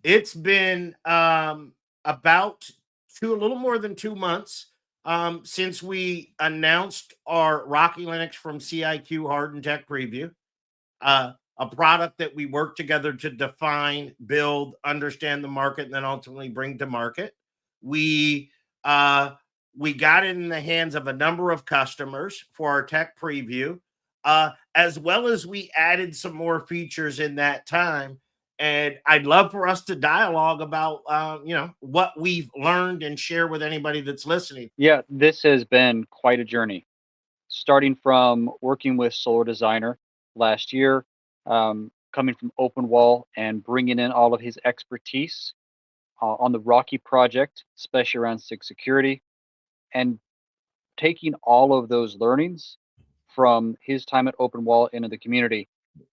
It's been about a little more than 2 months since we announced our Rocky Linux from CIQ Hardened Tech Preview, a product that we work together to define, build, understand the market, and then ultimately bring to market. We uh, we got it in the hands of a number of customers for our tech preview, as well as we added some more features in that time. And I'd love for us to dialogue about, what we've learned and share with anybody that's listening. Yeah, this has been quite a journey, starting from working with Solar Designer last year, coming from OpenWall and bringing in all of his expertise on the Rocky project, especially around SIG security, and taking all of those learnings from his time at OpenWall into the community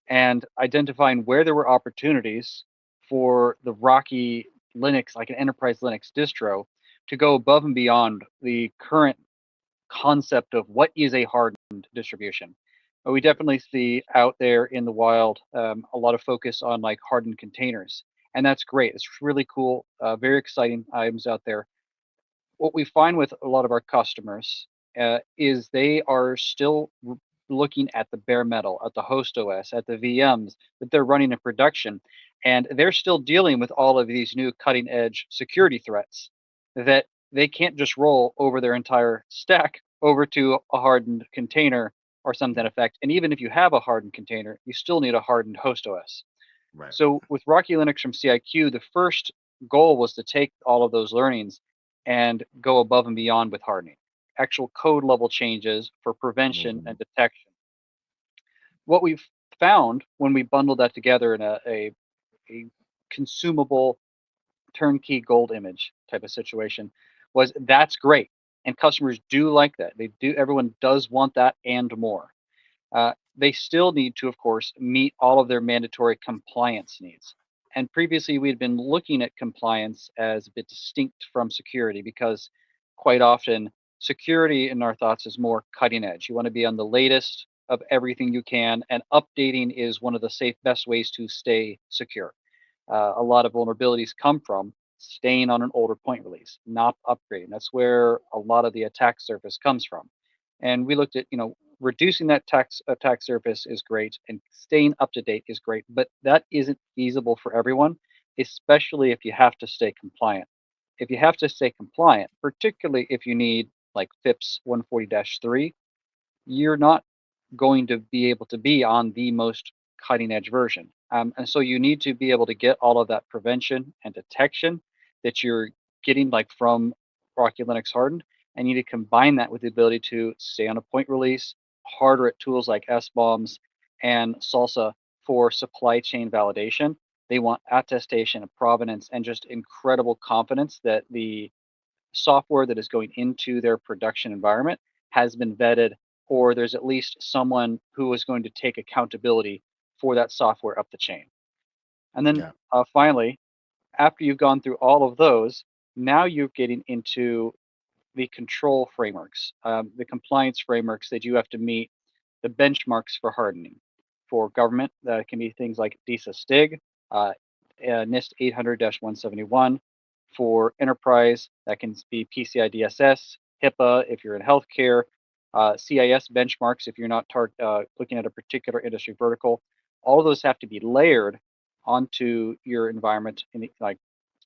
and identifying where there were opportunities for the Rocky Linux, like an enterprise Linux distro, to go above and beyond the current concept of what is a hardened distribution. We definitely see out there in the wild a lot of focus on like hardened containers, and that's great. It's really cool, very exciting items out there. What we find with a lot of our customers is they are still looking at the bare metal, at the host OS, at the VMs that they're running in production, and they're still dealing with all of these new cutting edge security threats that they can't just roll over their entire stack over to a hardened container or something to that effect. And even if you have a hardened container, you still need a hardened host OS. Right. So with Rocky Linux from CIQ, the first goal was to take all of those learnings and go above and beyond with hardening, actual code level changes for prevention Mhm. and detection. What we've found when we bundled that together in a consumable turnkey gold image type of situation was that's great. And customers do like that. They do, everyone does want that and more. They still need to, of course, meet all of their mandatory compliance needs. And previously, we had been looking at compliance as a bit distinct from security because quite often security in our thoughts is more cutting edge. You want to be on the latest of everything you can, and updating is one of the safe best ways to stay secure. A lot of vulnerabilities come from staying on an older point release, not upgrading. That's where a lot of the attack surface comes from. And we looked at, reducing that attack surface is great, and staying up to date is great, but that isn't feasible for everyone, especially if you have to stay compliant. If you have to stay compliant, particularly if you need like FIPS 140-3, you're not going to be able to be on the most cutting edge version. And so you need to be able to get all of that prevention and detection that you're getting like from Rocky Linux Hardened, and you need to combine that with the ability to stay on a point release, harder at tools like SBOMs and Salsa for supply chain validation. They want attestation of provenance and just incredible confidence that the software that is going into their production environment has been vetted, or there's at least someone who is going to take accountability for that software up the chain. And then Yeah. finally, after you've gone through all of those, now you're getting into the control frameworks, the compliance frameworks that you have to meet, the benchmarks for hardening. For government, that can be things like DISA STIG, uh, NIST 800-171. For enterprise, that can be PCI DSS, HIPAA if you're in healthcare, CIS benchmarks if you're not looking at a particular industry vertical. All of those have to be layered onto your environment. Like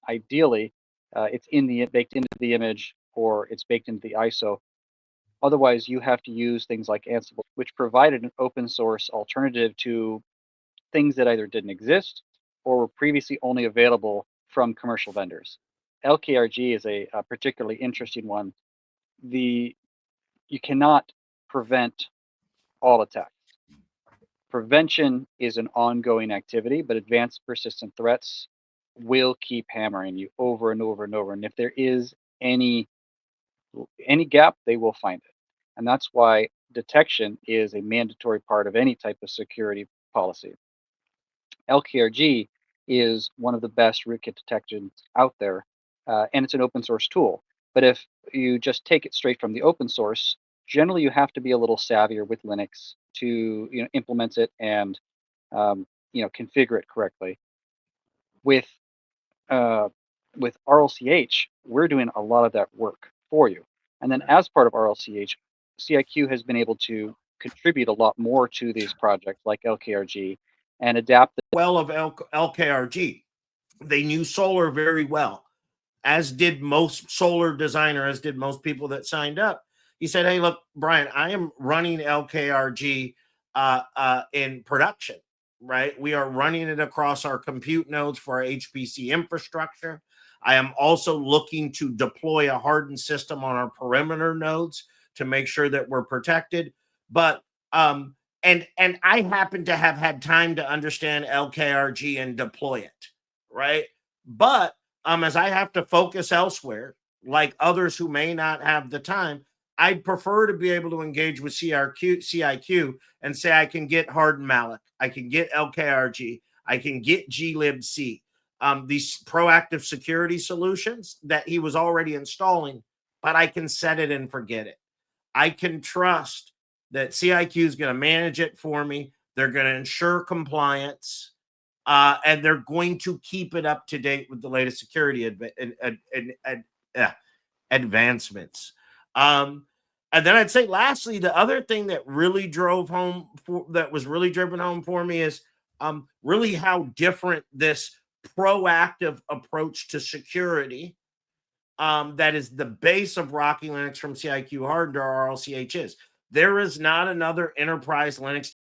ideally, it's baked into the image or it's baked into the ISO. Otherwise, you have to use things like Ansible, which provided an open source alternative to things that either didn't exist or were previously only available from commercial vendors. LKRG is a particularly interesting one. The You cannot prevent all attacks. Prevention is an ongoing activity, but advanced persistent threats will keep hammering you over and over and over. And if there is any gap, they will find it. And that's why detection is a mandatory part of any type of security policy. LKRG is one of the best rootkit detections out there, and it's an open source tool. But if you just take it straight from the open source, generally you have to be a little savvier with Linux to implement it and configure it correctly. With with RLC-H, we're doing a lot of that work for you. And then Right. as part of RLC-H, CIQ has been able to contribute a lot more to these projects like LKRG and adapt. Well, of LKRG, they knew solar very well, as did most solar designer, as did most people that signed up. He said, "Hey, look, Brian, I am running LKRG in production. Right, we are running it across our compute nodes for our HPC infrastructure. I am also looking to deploy a hardened system on our perimeter nodes to make sure that we're protected. But and I happen to have had time to understand LKRG and deploy it, right? But as I have to focus elsewhere, like others who may not have the time, I'd prefer to be able to engage with CIQ and say I can get Hardened Malloc, I can get LKRG, I can get glibc, these proactive security solutions that he was already installing, but I can set it and forget it. I can trust that CIQ is going to manage it for me. They're going to ensure compliance, and they're going to keep it up to date with the latest security advancements. Um, and then I'd say, lastly, the other thing that really that was really driven home for me is really how different this proactive approach to security, that is the base of Rocky Linux from CIQ Hardened or RLC-H is. There is not another enterprise Linux.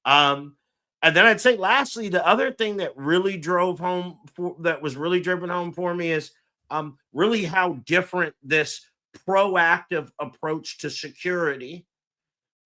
Um, and then I'd say, lastly, the other thing that really that was really driven home for me is really how different this proactive approach to security,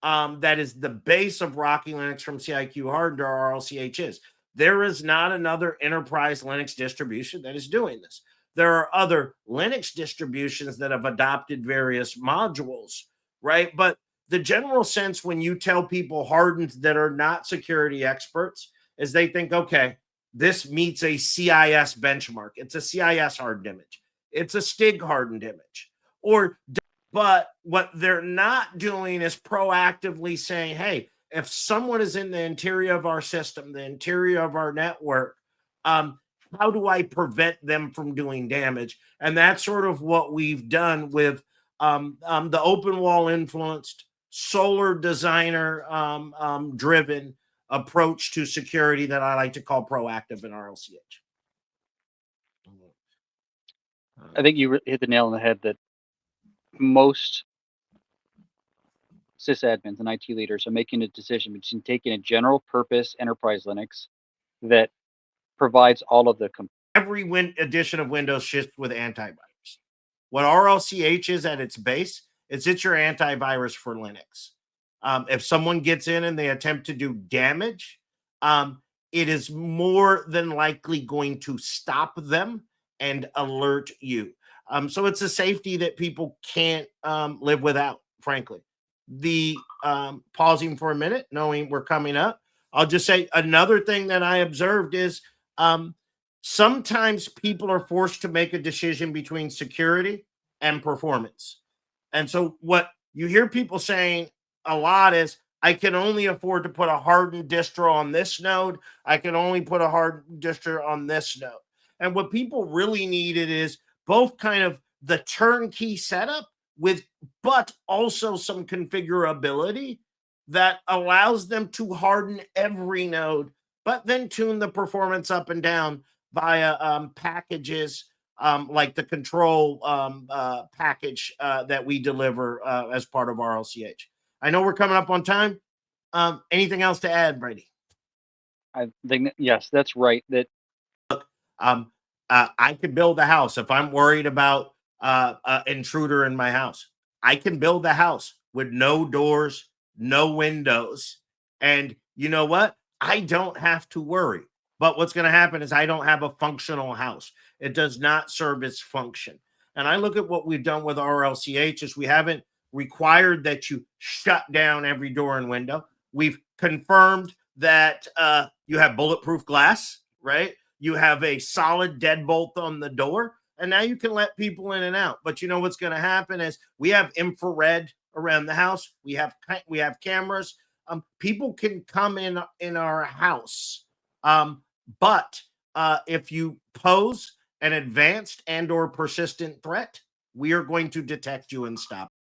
that is the base of Rocky Linux from CIQ Hardened or RLC-H is. There is not another enterprise Linux distribution that is doing this. There are other Linux distributions that have adopted various modules, right? But the general sense when you tell people hardened that are not security experts is they think, okay, this meets a CIS benchmark. It's a CIS hardened image. It's a STIG hardened image. But what they're not doing is proactively saying, hey, if someone is in the interior of our system, the interior of our network, how do I prevent them from doing damage? And that's sort of what we've done with the open wall influenced, solar designer driven approach to security that I like to call proactive in RLC-H. I think you hit the nail on the head that most sysadmins and IT leaders are making a decision between taking a general purpose enterprise Linux that provides all of the every edition of Windows ships with antivirus. What RLC-H is at its base, it's your antivirus for Linux. If someone gets in and they attempt to do damage, it is more than likely going to stop them and alert you. So it's a safety that people can't live without, frankly. The pausing for a minute, knowing we're coming up, I'll just say another thing that I observed is sometimes people are forced to make a decision between security and performance. And so what you hear people saying a lot is, I can only afford to put a hardened distro on this node. I can only put a hardened distro on this node. And what people really needed is both kind of the turnkey setup but also some configurability that allows them to harden every node, but then tune the performance up and down via packages like the control package that we deliver as part of RLC-H. I know we're coming up on time. Anything else to add, Brady? I think, yes, that's right. That I could build a house if I'm worried about intruder in my house. I can build a house with no doors, no windows, and you know what? I don't have to worry. But what's going to happen is I don't have a functional house. It does not serve its function. And I look at what we've done with RLC-H is we haven't required that you shut down every door and window. We've confirmed that you have bulletproof glass, right? You have a solid deadbolt on the door, and now you can let people in and out. But you know what's going to happen is we have infrared around the house. We have cameras. People can come in our house, but if you pose an advanced and or persistent threat, we are going to detect you and stop.